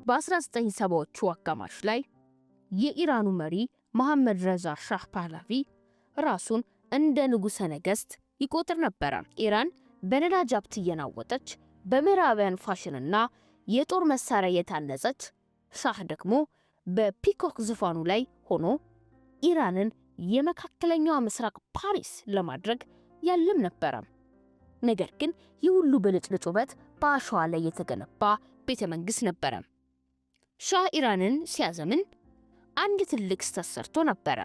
በ1970ዎቹ አጋማሽ ላይ የኢራኑ መሪ መሐመድ ረዛ ሻህ ፓህላቪ ራሱን እንደ ንጉሠ ነገሥት ይቆጥር ነበር። ኢራን በነዳጅ ሀብት እየናወጠች በምዕራባውያን ፋሽንና የጦር መሳሪያ የታነጸች፣ ሻህ ደግሞ በፒኮክ ዙፋኑ ላይ ሆኖ ኢራንን የመካከለኛው ምስራቅ ፓሪስ ለማድረግ ያልም ነበር። ነገር ግን ይህ ሁሉ ብልጭልጭ ውበት በአሸዋ ላይ የተገነባ ቤተ መንግስት ነበር። ሻህ ኢራንን ሲያዘምን አንድ ትልቅ ስህተት ሰርቶ ነበር።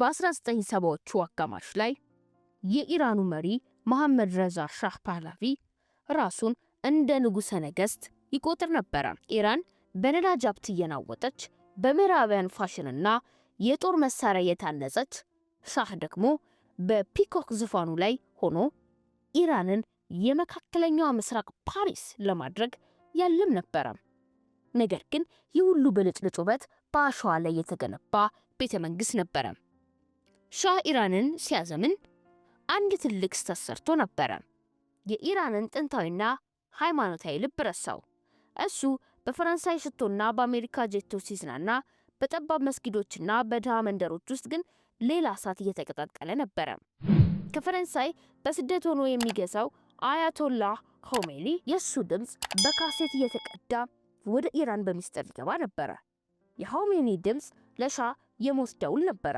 በ1970ዎቹ አጋማሽ ላይ የኢራኑ መሪ መሐመድ ረዛ ሻህ ፓህላቪ ራሱን እንደ ንጉሠ ነገሥት ይቆጥር ነበር። ኢራን በነዳጅ ሀብት እየናወጠች በምዕራባውያን ፋሽንና የጦር መሳሪያ የታነጸች፣ ሻህ ደግሞ በፒኮክ ዙፋኑ ላይ ሆኖ ኢራንን የመካከለኛው ምስራቅ ፓሪስ ለማድረግ ያልም ነበር። ነገር ግን ይህ ሁሉ ብልጭልጭ ውበት በአሸዋ ላይ የተገነባ ቤተ መንግስት ነበር። ሻህ ኢራንን ሲያዘምን አንድ ትልቅ ስህተት ሰርቶ ነበር። የኢራንን ጥንታዊና ሃይማኖታዊ ልብ ረሳው። እሱ በፈረንሳይ ሽቶና በአሜሪካ ጄቶች ሲዝናና፣ በጠባብ መስጊዶችና በድሃ መንደሮች ውስጥ ግን ሌላ እሳት እየተቀጣጠለ ነበር። ከፈረንሳይ በስደት ሆኖ የሚገዛው አያቶላህ ሆሜኒ የሱ ድምጽ በካሴት እየተቀዳ ወደ ኢራን በሚስጥር ይገባ ነበር። የሆሜኒ ድምጽ ለሻህ የሞት ደውል ነበር።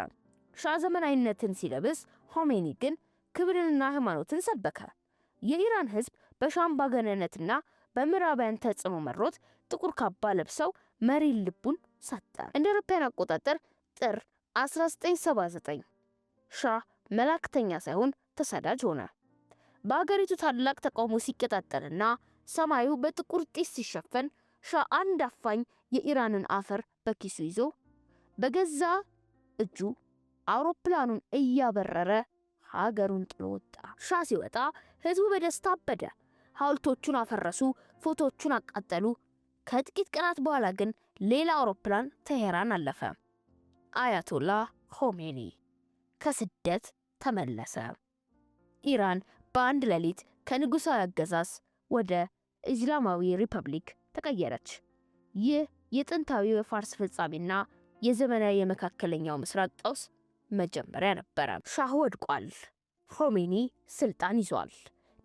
ሻህ ዘመናዊነትን ሲለብስ፣ ሆሜኒ ግን ክብርንና ሃይማኖትን ሰበከ። የኢራን ህዝብ በሻህ አምባገነንነትና በምዕራባውያን ተጽዕኖ መሮት ጥቁር ካባ ለብሰው መሪ ልቡን ሰጠ። እንደ አውሮፓውያን አቆጣጠር ጥር 1979 ሻህ መላእክተኛ ሳይሆን ተሰዳጅ ሆነ። በአገሪቱ ታላቅ ተቃውሞ ሲቀጣጠልና ሰማዩ በጥቁር ጢስ ሲሸፈን፣ ሻህ አንድ አፋኝ የኢራንን አፈር በኪሱ ይዞ በገዛ እጁ አውሮፕላኑን እያበረረ ሀገሩን ጥሎ ወጣ። ሻህ ሲወጣ ህዝቡ በደስታ አበደ። ሐውልቶቹን አፈረሱ፣ ፎቶዎቹን አቃጠሉ። ከጥቂት ቀናት በኋላ ግን ሌላ አውሮፕላን ቴሄራን አለፈ። አያቶላህ ሆሜኒ ከስደት ተመለሰ። ኢራን በአንድ ሌሊት ከንጉሳዊ አገዛዝ ወደ እስላማዊ ሪፐብሊክ ተቀየረች። ይህ የጥንታዊው የፋርስ ፍጻሜና የዘመናዊ የመካከለኛው ምስራቅ ቀውስ መጀመሪያ ነበር። ሻህ ወድቋል። ሆሜኒ ስልጣን ይዟል።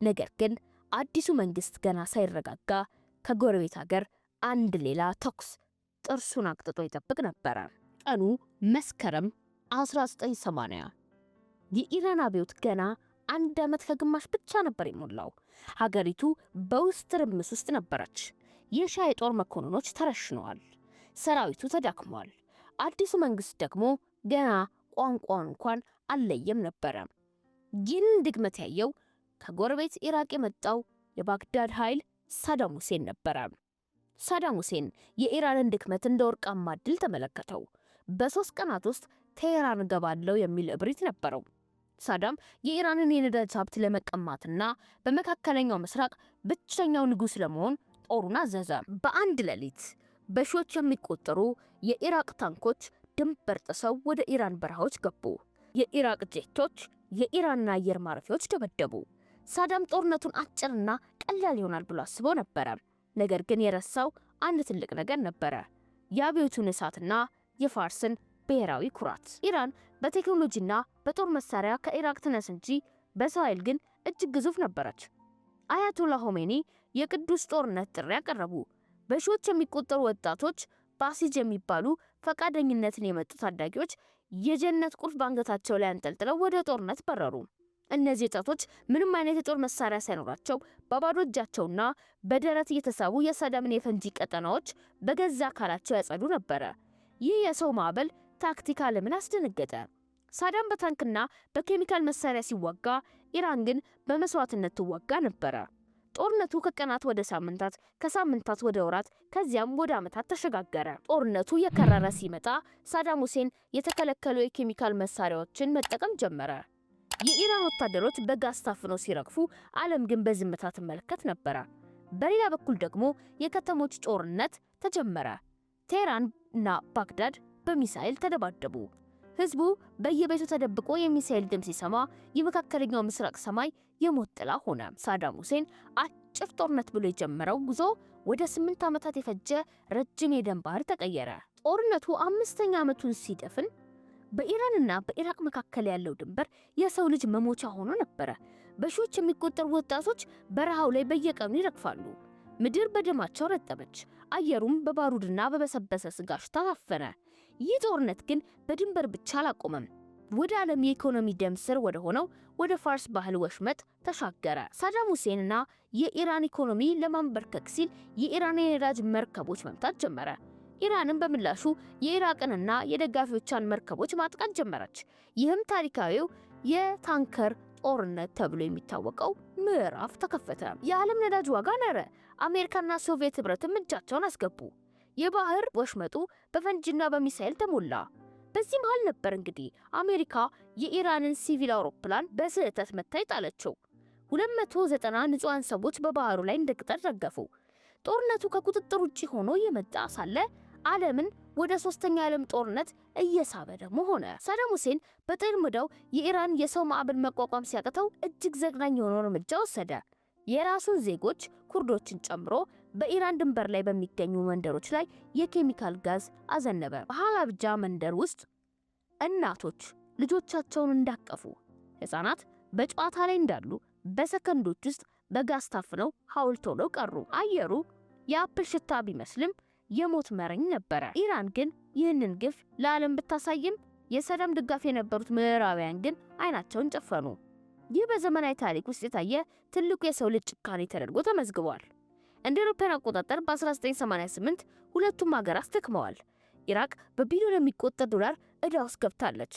ነገር ግን አዲሱ መንግስት ገና ሳይረጋጋ ከጎረቤት ሀገር አንድ ሌላ ተኩስ ጥርሱን አቅጥጦ ይጠብቅ ነበር። ቀኑ መስከረም 1980። የኢራን አብዮት ገና አንድ ዓመት ከግማሽ ብቻ ነበር የሞላው። ሀገሪቱ በውስጥ ትርምስ ውስጥ ነበረች። የሻህ የጦር መኮንኖች ተረሽነዋል። ሰራዊቱ ተዳክሟል። አዲሱ መንግስት ደግሞ ገና ቋንቋውን እንኳን አልለየም ነበረ። ይህንን ድግመት ያየው ከጎረቤት ኢራቅ የመጣው የባግዳድ ኃይል ሳዳም ሁሴን ነበረ። ሳዳም ሁሴን የኢራንን ድክመት እንደ ወርቃማ ዕድል ተመለከተው። በ3 ቀናት ውስጥ ቴህራን እገባለሁ የሚል እብሪት ነበረው። ሳዳም የኢራንን የነዳጅ ሀብት ለመቀማትና በመካከለኛው ምስራቅ ብቸኛው ንጉስ ለመሆን ጦሩን አዘዘ። በአንድ ሌሊት በሺዎች የሚቆጠሩ የኢራቅ ታንኮች ድንበር ጥሰው ወደ ኢራን በረሃዎች ገቡ። የኢራቅ ጄቶች የኢራንን አየር ማረፊያዎች ደበደቡ። ሳዳም ጦርነቱን አጭርና ቀላል ይሆናል ብሎ አስቦ ነበረ። ነገር ግን የረሳው አንድ ትልቅ ነገር ነበረ፣ የአብዮቱን እሳትና የፋርስን ብሔራዊ ኩራት። ኢራን በቴክኖሎጂና በጦር መሳሪያ ከኢራቅ ትነስ እንጂ በሰው ኃይል ግን እጅግ ግዙፍ ነበረች። አያቶላ ሆሜኒ የቅዱስ ጦርነት ጥሪ ያቀረቡ። በሺዎች የሚቆጠሩ ወጣቶች ባሲጅ የሚባሉ ፈቃደኝነትን የመጡ ታዳጊዎች የጀነት ቁልፍ ባንገታቸው ላይ አንጠልጥለው ወደ ጦርነት በረሩ። እነዚህ ወጣቶች ምንም አይነት የጦር መሳሪያ ሳይኖራቸው በባዶ እጃቸውና በደረት እየተሳቡ የሳዳምን የፈንጂ ቀጠናዎች በገዛ አካላቸው ያጸዱ ነበረ። ይህ የሰው ማዕበል ታክቲክ ዓለምን አስደነገጠ። ሳዳም በታንክና በኬሚካል መሳሪያ ሲዋጋ፣ ኢራን ግን በመስዋዕትነት ትዋጋ ነበረ። ጦርነቱ ከቀናት ወደ ሳምንታት፣ ከሳምንታት ወደ ወራት፣ ከዚያም ወደ ዓመታት ተሸጋገረ። ጦርነቱ የከረረ ሲመጣ ሳዳም ሁሴን የተከለከሉ የኬሚካል መሳሪያዎችን መጠቀም ጀመረ። የኢራን ወታደሮች በጋዝ ታፍነው ሲረግፉ፣ ዓለም ግን በዝምታ ትመለከት ነበረ። በሌላ በኩል ደግሞ የከተሞች ጦርነት ተጀመረ። ቴህራን እና ባግዳድ በሚሳኤል ተደባደቡ። ህዝቡ በየቤቱ ተደብቆ የሚሳኤል ድምፅ ሲሰማ የመካከለኛው ምስራቅ ሰማይ የሞት ጥላ ሆነ። ሳዳም ሁሴን አጭር ጦርነት ብሎ የጀመረው ጉዞ ወደ 8 ዓመታት የፈጀ ረጅም የደም ባህር ተቀየረ። ጦርነቱ 5ኛ ዓመቱን ሲደፍን በኢራንና በኢራቅ መካከል ያለው ድንበር የሰው ልጅ መሞቻ ሆኖ ነበረ። በሺዎች የሚቆጠሩ ወጣቶች በረሃው ላይ በየቀኑ ይረግፋሉ። ምድር በደማቸው ረጠበች። አየሩም በባሩድና በበሰበሰ ስጋሽ ታፈነ። ይህ ጦርነት ግን በድንበር ብቻ አላቆመም። ወደ ዓለም የኢኮኖሚ ደም ስር ወደ ሆነው ወደ ፋርስ ባህል ወሽመጥ ተሻገረ። ሳዳም ሁሴንና የኢራን ኢኮኖሚ ለማንበርከክ ሲል የኢራን የነዳጅ መርከቦች መምታት ጀመረ። ኢራንን በምላሹ የኢራቅንና የደጋፊዎቿን መርከቦች ማጥቃት ጀመረች። ይህም ታሪካዊው የታንከር ጦርነት ተብሎ የሚታወቀው ምዕራፍ ተከፈተ። የዓለም ነዳጅ ዋጋ ናረ። አሜሪካና ሶቪየት ህብረትም እጃቸውን አስገቡ። የባህር ወሽመጡ በፈንጂና በሚሳኤል ተሞላ። በዚህ መሃል ነበር እንግዲህ አሜሪካ የኢራንን ሲቪል አውሮፕላን በስህተት መታ ጣለችው። 290 ንጹሃን ሰዎች በባህሩ ላይ እንደ ቅጠል ረገፉ። ጦርነቱ ከቁጥጥር ውጪ ሆኖ የመጣ ሳለ ዓለምን ወደ 3ኛ ዓለም ጦርነት እየሳበ ደግሞ ሆነ። ሳዳም ሁሴን በጥምዳው የኢራን የሰው ማዕበል መቋቋም ሲያቅተው እጅግ ዘግናኝ የሆነ እርምጃ ወሰደ። የራሱን ዜጎች ኩርዶችን ጨምሮ በኢራን ድንበር ላይ በሚገኙ መንደሮች ላይ የኬሚካል ጋዝ አዘነበ። በሃላብጃ መንደር ውስጥ እናቶች ልጆቻቸውን እንዳቀፉ፣ ህፃናት በጨዋታ ላይ እንዳሉ በሰከንዶች ውስጥ በጋዝ ታፍነው ሐውልት ሆነው ቀሩ። አየሩ የአፕል ሽታ ቢመስልም የሞት መረኝ ነበረ። ኢራን ግን ይህንን ግፍ ለዓለም ብታሳይም የሳዳም ደጋፊ የነበሩት ምዕራባውያን ግን አይናቸውን ጨፈኑ። ይህ በዘመናዊ ታሪክ ውስጥ የታየ ትልቁ የሰው ልጅ ጭካኔ ተደርጎ ተመዝግቧል። እንደ አውሮፓውያን አቆጣጠር በ1988 ሁለቱም ሀገራት ተክመዋል። ኢራቅ በቢሊዮን የሚቆጠር ዶላር ዕዳ ውስጥ ገብታለች።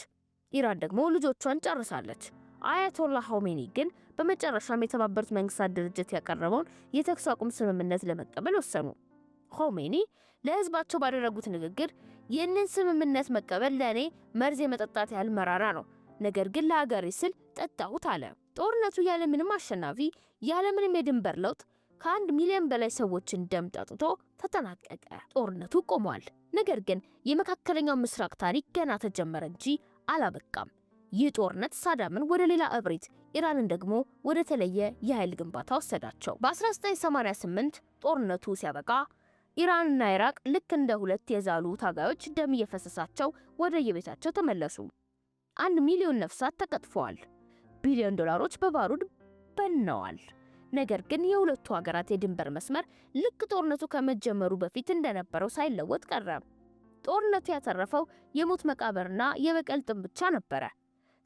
ኢራን ደግሞ ልጆቿን ጨርሳለች። አያቶላህ ሆሜኒ ግን በመጨረሻም የተባበሩት መንግስታት ድርጅት ያቀረበውን የተኩስ አቁም ስምምነት ለመቀበል ወሰኑ። ሆሜኒ ለህዝባቸው ባደረጉት ንግግር ይህንን ስምምነት መቀበል ለኔ መርዝ የመጠጣት ያህል መራራ ነው፣ ነገር ግን ለሀገሬ ስል ጠጣሁት አለ። ጦርነቱ ያለምንም አሸናፊ ያለምንም የድንበር ለውጥ ከ1 ሚሊዮን በላይ ሰዎችን ደም ጠጥቶ ተጠናቀቀ። ጦርነቱ ቆሟል። ነገር ግን የመካከለኛው ምስራቅ ታሪክ ገና ተጀመረ እንጂ አላበቃም። ይህ ጦርነት ሳዳምን ወደ ሌላ እብሪት፣ ኢራንን ደግሞ ወደ ተለየ የኃይል ግንባታ ወሰዳቸው። በ1988 ጦርነቱ ሲያበቃ ኢራንና ኢራቅ ልክ እንደ ሁለት የዛሉ ታጋዮች ደም እየፈሰሳቸው ወደ የቤታቸው ተመለሱ። 1 ሚሊዮን ነፍሳት ተቀጥፈዋል። ቢሊዮን ዶላሮች በባሩድ በነዋል። ነገር ግን የሁለቱ ሀገራት የድንበር መስመር ልክ ጦርነቱ ከመጀመሩ በፊት እንደነበረው ሳይለወጥ ቀረ። ጦርነቱ ያተረፈው የሞት መቃብርና የበቀል ጥም ብቻ ነበረ።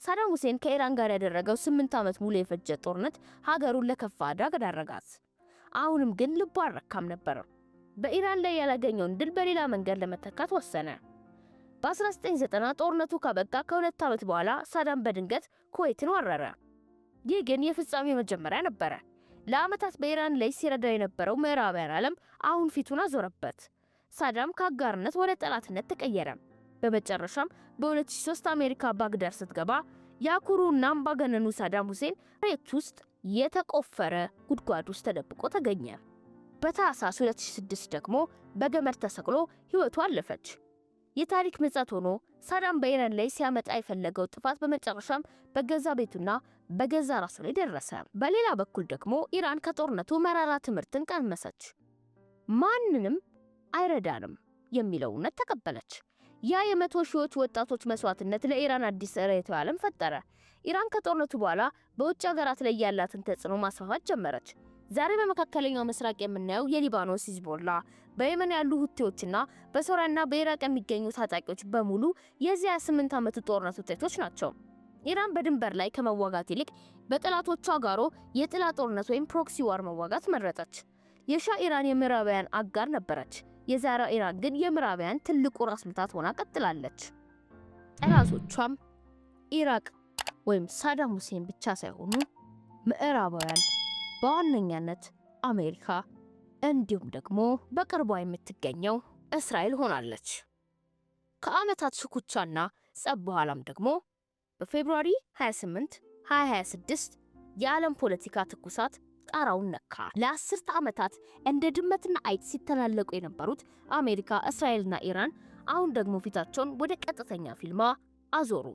ሳዳም ሁሴን ከኢራን ጋር ያደረገው 8 ዓመት ሙሉ የፈጀ ጦርነት ሀገሩን ለከፋ አደጋ ዳረጋት። አሁንም ግን ልቡ አልረካም ነበር። በኢራን ላይ ያላገኘውን ድል በሌላ መንገድ ለመተካት ወሰነ። በ1990 ጦርነቱ ካበቃ ከ2 ዓመት በኋላ ሳዳም በድንገት ኩዌትን ወረረ። ይህ ግን የፍጻሜ መጀመሪያ ነበረ። ለዓመታት በኢራን ላይ ሲረዳ የነበረው ምዕራባውያን ዓለም አሁን ፊቱን አዞረበት። ሳዳም ከአጋርነት ወደ ጠላትነት ተቀየረ። በመጨረሻም በ2003 አሜሪካ ባግዳድ ስትገባ ያኩሩና አምባገነኑ ሳዳም ሁሴን መሬት ውስጥ የተቆፈረ ጉድጓድ ውስጥ ተደብቆ ተገኘ። በታህሳስ 2006 ደግሞ በገመድ ተሰቅሎ ሕይወቱ አለፈች። የታሪክ ምጸት ሆኖ ሳዳም በኢራን ላይ ሲያመጣ የፈለገው ጥፋት በመጨረሻም በገዛ ቤቱና በገዛ ራሱ ላይ ደረሰ። በሌላ በኩል ደግሞ ኢራን ከጦርነቱ መራራ ትምህርትን ቀመሰች። ማንንም አይረዳንም የሚለው እውነት ተቀበለች። ያ የመቶ ሺዎች ወጣቶች መስዋዕትነት ለኢራን አዲስ ርዕዮተ ዓለም ፈጠረ። ኢራን ከጦርነቱ በኋላ በውጭ ሀገራት ላይ ያላትን ተጽዕኖ ማስፋፋት ጀመረች። ዛሬ በመካከለኛው ምስራቅ የምናየው የሊባኖስ ሂዝቦላ፣ በየመን ያሉ ሁቲዎችና በሶሪያና በኢራቅ የሚገኙ ታጣቂዎች በሙሉ የዚህ 28 ዓመት ጦርነት ውጤቶች ናቸው። ኢራን በድንበር ላይ ከመዋጋት ይልቅ በጠላቶቿ ጋር የጥላ ጦርነት ወይም ፕሮክሲ ዋር መዋጋት መረጠች። የሻህ ኢራን የምዕራባውያን አጋር ነበረች። የዛሬ ኢራን ግን የምዕራባውያን ትልቁ ራስ ምታት ሆና ቀጥላለች። ጠላቶቿም ኢራቅ ወይም ሳዳም ሁሴን ብቻ ሳይሆኑ ምዕራባውያን በዋነኛነት አሜሪካ እንዲሁም ደግሞ በቅርቧ የምትገኘው እስራኤል ሆናለች። ከዓመታት ሽኩቻና ጸብ በኋላም ደግሞ በፌብሩዋሪ 28 2026 የዓለም ፖለቲካ ትኩሳት ጣራውን ነካ። ለ10 ዓመታት እንደ ድመትና አይጥ ሲተላለቁ የነበሩት አሜሪካ፣ እስራኤልና ኢራን አሁን ደግሞ ፊታቸውን ወደ ቀጥተኛ ፊልማ አዞሩ።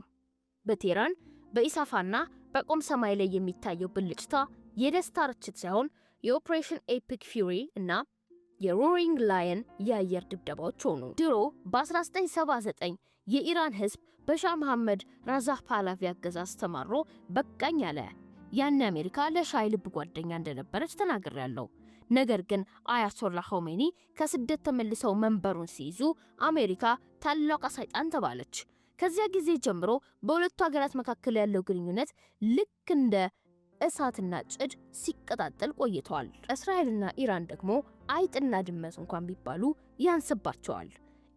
በቴህራን በኢሳፋና በቆም ሰማይ ላይ የሚታየው ብልጭታ የደስታ ርችት ሳይሆን የኦፕሬሽን ኤፒክ ፊውሪ እና የሮሪንግ ላየን የአየር ድብደባዎች ሆኑ። ድሮ በ1979 የኢራን ህዝብ በሻህ መሐመድ ራዛ ፓህላቪ አገዛዝ ተማሮ በቃኝ አለ። ያን አሜሪካ ለሻህ ልብ ጓደኛ እንደነበረች ተናግሬያለሁ። ነገር ግን አያቶላ ኾሜኒ ከስደት ተመልሰው መንበሩን ሲይዙ አሜሪካ ታላቋ ሰይጣን ተባለች። ከዚያ ጊዜ ጀምሮ በሁለቱ ሀገራት መካከል ያለው ግንኙነት ልክ እንደ እሳትና ጭድ ሲቀጣጠል ቆይቷል። እስራኤልና ኢራን ደግሞ አይጥና ድመት እንኳን ቢባሉ ያንስባቸዋል።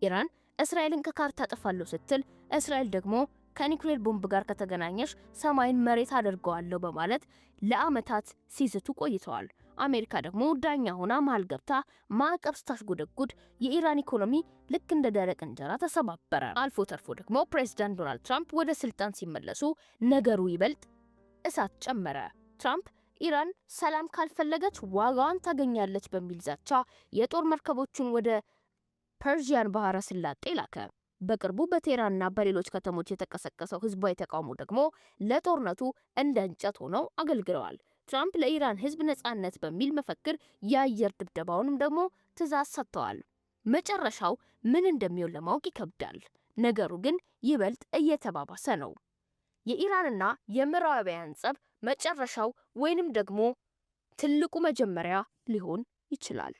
ኢራን እስራኤልን ከካርታ አጠፋለሁ ስትል፣ እስራኤል ደግሞ ከኒውክሌር ቦምብ ጋር ከተገናኘሽ ሰማይን መሬት አድርገዋለሁ በማለት ለዓመታት ሲዝቱ ቆይተዋል። አሜሪካ ደግሞ ዳኛ ሆና መሃል ገብታ ማዕቀብ ስታሽጎደጉድ የኢራን ኢኮኖሚ ልክ እንደ ደረቅ እንጀራ ተሰባበረ። አልፎ ተርፎ ደግሞ ፕሬዝዳንት ዶናልድ ትራምፕ ወደ ስልጣን ሲመለሱ ነገሩ ይበልጥ እሳት ጨመረ። ትራምፕ ኢራን ሰላም ካልፈለገች ዋጋዋን ታገኛለች በሚል ዛቻ የጦር መርከቦቹን ወደ ፐርሺያን ባህረ ሰላጤ ላከ። በቅርቡ በቴህራንና በሌሎች ከተሞች የተቀሰቀሰው ህዝባዊ ተቃውሞ ደግሞ ለጦርነቱ እንደ እንጨት ሆነው አገልግለዋል። ትራምፕ ለኢራን ህዝብ ነጻነት በሚል መፈክር የአየር ድብደባውንም ደግሞ ትዕዛዝ ሰጥተዋል። መጨረሻው ምን እንደሚሆን ለማወቅ ይከብዳል። ነገሩ ግን ይበልጥ እየተባባሰ ነው። የኢራንና የምዕራባውያን ጸብ መጨረሻው ወይንም ደግሞ ትልቁ መጀመሪያ ሊሆን ይችላል።